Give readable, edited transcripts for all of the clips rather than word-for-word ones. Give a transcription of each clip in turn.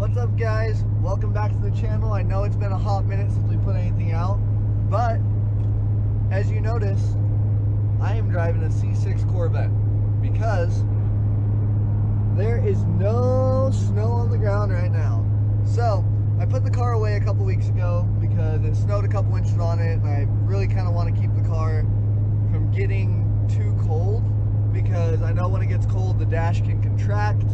What's up, guys? Welcome back to the channel. I know it's been a hot minute since we put anything out, but as you notice, I am driving a C6 Corvette because there is no snow on the ground right now. So I put the car away a couple weeks ago because it snowed a couple inches on it, and I really kind of want to keep the car from getting too cold, because I know when it gets cold the dash can contract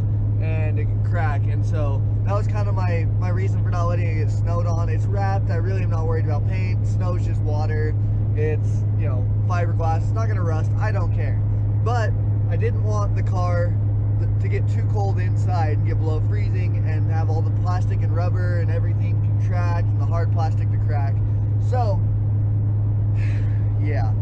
and it can crack. And so that was kind of my reason for not letting it get snowed on. It's wrapped. I really am not worried about paint. Snow's just water. It's, you know, fiberglass. It's not gonna rust. I don't care. But I didn't want the car to get too cold inside and get below freezing and have all the plastic and rubber and everything contract and the hard plastic to crack. So yeah,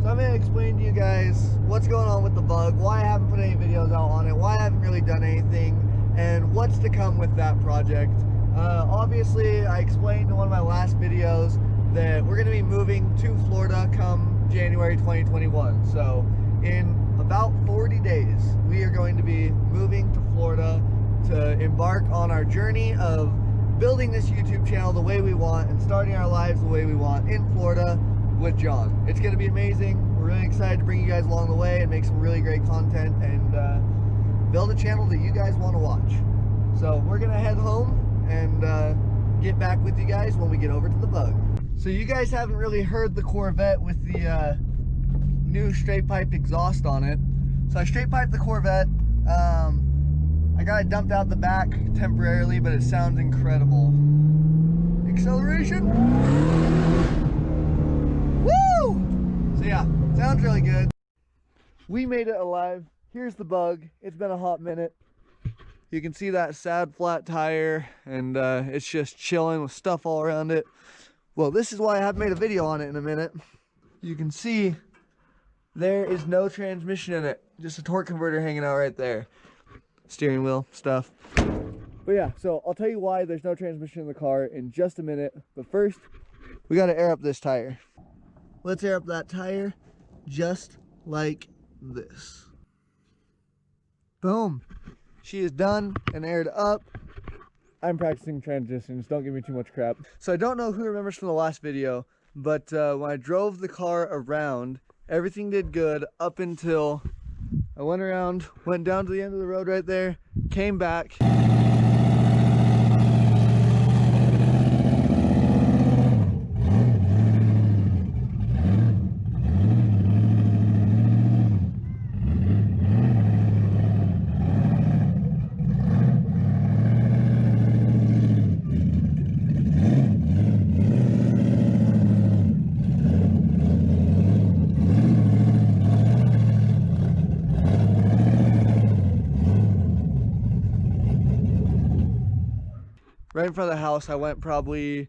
so I'm going to explain to you guys what's going on with the Bug, why I haven't put any videos out on it, why I haven't really done anything, and what's to come with that project. Obviously, I explained in one of my last videos that we're going to be moving to Florida come January 2021. So in about 40 days, we are going to be moving to Florida to embark on our journey of building this YouTube channel the way we want and starting our lives the way we want in Florida with John. It's going to be amazing. We're really excited to bring you guys along the way and make some really great content and build a channel that you guys want to watch. So we're going to head home and get back with you guys when we get over to the Bug. So you guys haven't really heard the Corvette with the new straight pipe exhaust on it. So I straight piped the Corvette. I got it dumped out the back temporarily, but it sounds incredible. Acceleration! Woo! So yeah, sounds really good. We made it alive. Here's the Bug. It's been a hot minute. You can see that sad flat tire, and it's just chilling with stuff all around it. Well, this is why I haven't made a video on it in a minute. You can see there is no transmission in it. Just a torque converter hanging out right there. Steering wheel stuff. But yeah, so I'll tell you why there's no transmission in the car in just a minute. But first, we got to air up this tire. Let's air up that tire just like this. Boom. She is done and aired up. I'm practicing transitions, don't give me too much crap. So I don't know who remembers from the last video, but when I drove the car around, everything did good up until I went around, went down to the end of the road right there, came back. Right in front of the house, I went probably,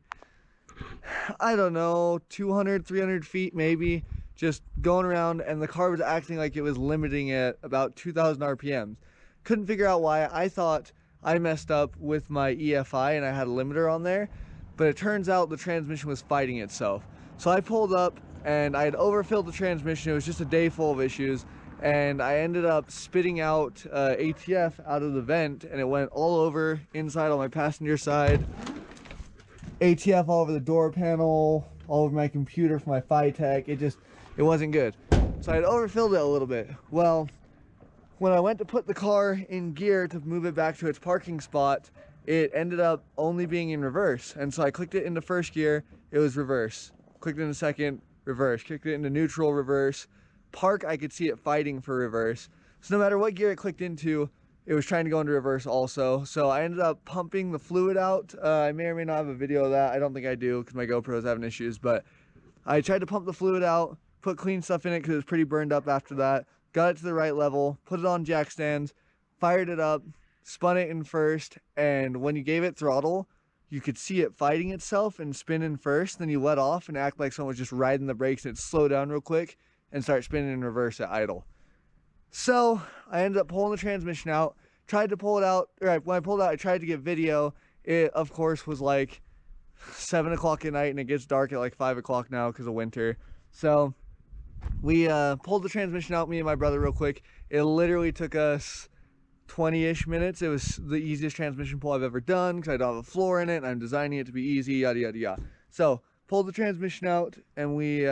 I don't know, 200, 300 feet maybe, just going around, and the car was acting like it was limiting at about 2,000 RPMs. Couldn't figure out why. I thought I messed up with my EFI and I had a limiter on there, but it turns out the transmission was fighting itself. So I pulled up and I had overfilled the transmission. It was just a day full of issues. And I ended up spitting out ATF out of the vent, and it went all over inside on my passenger side. ATF all over the door panel, all over my computer for my Phytech. It wasn't good. So I had overfilled it a little bit. Well, when I went to put the car in gear to move it back to its parking spot, it ended up only being in reverse. And so I clicked it into first gear, it was reverse. Clicked it into second, reverse. Clicked it into neutral, reverse. Park, I could see it fighting for reverse. So no matter what gear it clicked into, it was trying to go into reverse also. So I ended up pumping the fluid out. I may or may not have a video of that. I don't think I do because my GoPro is having issues, but I tried to pump the fluid out, put clean stuff in it because it was pretty burned up after that. Got it to the right level, put it on jack stands, fired it up, spun it in first, and when you gave it throttle, you could see it fighting itself and spin in first. Then you let off and act like someone was just riding the brakes, and it slowed down real quick and start spinning in reverse at idle. So I ended up pulling the transmission out, tried to pull it out, right, when I pulled it out, I tried to get video. It, of course, was like 7 o'clock at night, and it gets dark at like 5 o'clock now because of winter. So we pulled the transmission out, me and my brother, real quick. It literally took us 20-ish minutes. It was the easiest transmission pull I've ever done because I don't have a floor in it and I'm designing it to be easy, yada yada yada. So pulled the transmission out and we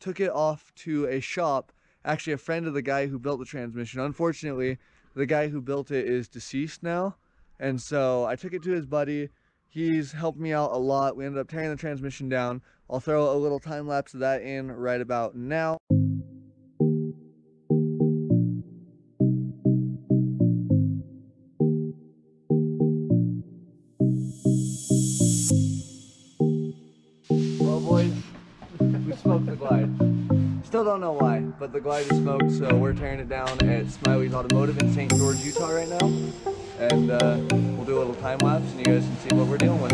took it off to a shop, actually a friend of the guy who built the transmission. Unfortunately, the guy who built it is deceased now, and so I took it to his buddy. He's helped me out a lot. We ended up tearing the transmission down. I'll throw a little time lapse of that in right about now. Well boys, we smoked the Glide. Still don't know why, but the Glide is smoked, so we're tearing it down at Smiley's Automotive in St. George, Utah right now. And we'll do a little time lapse and you guys can see what we're dealing with.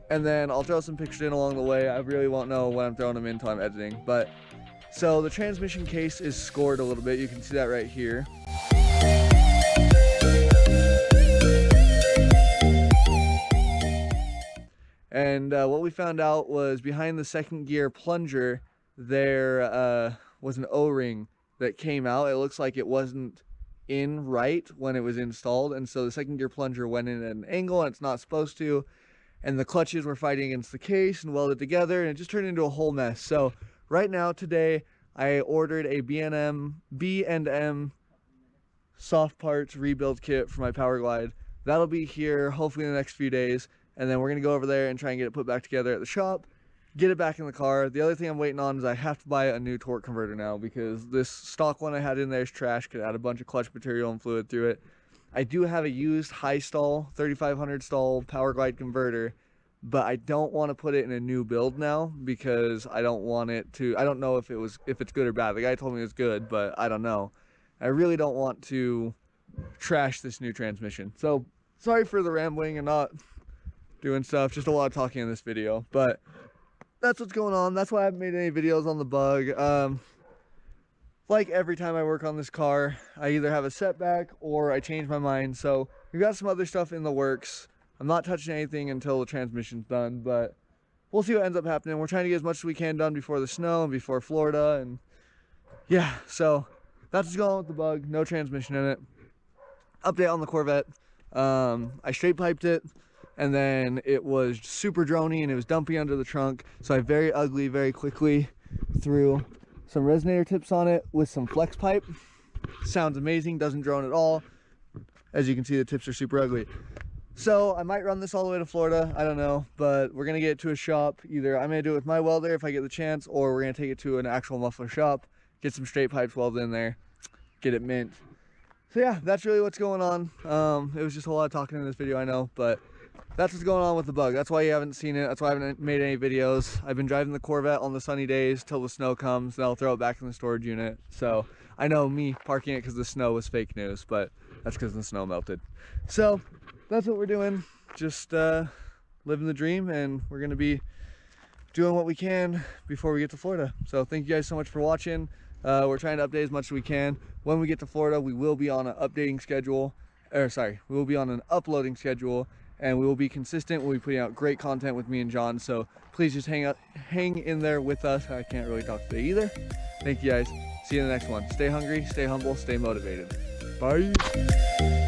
And then I'll throw some pictures in along the way. I really won't know when I'm throwing them in until I'm editing. But so the transmission case is scored a little bit. You can see that right here. And what we found out was behind the second gear plunger, there was an O-ring that came out. It looks like it wasn't in right when it was installed. And so the second gear plunger went in at an angle and it's not supposed to. And the clutches were fighting against the case and welded together, and it just turned into a whole mess. So right now, today, I ordered a B&M soft parts rebuild kit for my Power Glide. That'll be here hopefully in the next few days, and then we're gonna go over there and try and get it put back together at the shop, get it back in the car. The other thing I'm waiting on is I have to buy a new torque converter now because this stock one I had in there is trash. Could add a bunch of clutch material and fluid through it. I do have a used high stall 3500 stall Power Glide converter, but I don't want to put it in a new build now because I don't want it to, I don't know if it's good or bad. The guy told me it was good, but I don't know. I really don't want to trash this new transmission. So sorry for the rambling and not doing stuff, just a lot of talking in this video, but that's what's going on. That's why I haven't made any videos on the bug. Like every time I work on this car, I either have a setback or I change my mind. So we've got some other stuff in the works. I'm not touching anything until the transmission's done, but we'll see what ends up happening. We're trying to get as much as we can done before the snow and before Florida. And yeah, so that's what's going on with the bug. No transmission in it. Update on the Corvette. I straight piped it and then it was super droney and it was dumpy under the trunk. So I very quickly threw some resonator tips on it with some flex pipe. Sounds amazing, doesn't drone at all. As you can see, the tips are super ugly. So I might run this all the way to Florida, I don't know, but we're gonna get it to a shop. Either I'm gonna do it with my welder if I get the chance, or we're gonna take it to an actual muffler shop, get some straight pipes welded in there, get it mint. So yeah, that's really what's going on. It was just a lot of talking in this video, I know, but that's what's going on with the bug. That's why you haven't seen it. That's why I haven't made any videos. I've been driving the Corvette on the sunny days till the snow comes, and I'll throw it back in the storage unit. So I know me parking it because the snow was fake news, but that's because the snow melted. So that's what we're doing. Just living the dream, and we're gonna be doing what we can before we get to Florida. So thank you guys so much for watching. We're trying to update as much as we can. When we get to Florida, we will be on an updating schedule, we will be on an uploading schedule, and we will be consistent. We'll be putting out great content with me and John, so please just hang in there with us. I can't really talk today either. Thank you guys. See you in the next one. Stay hungry, stay humble, stay motivated. Bye.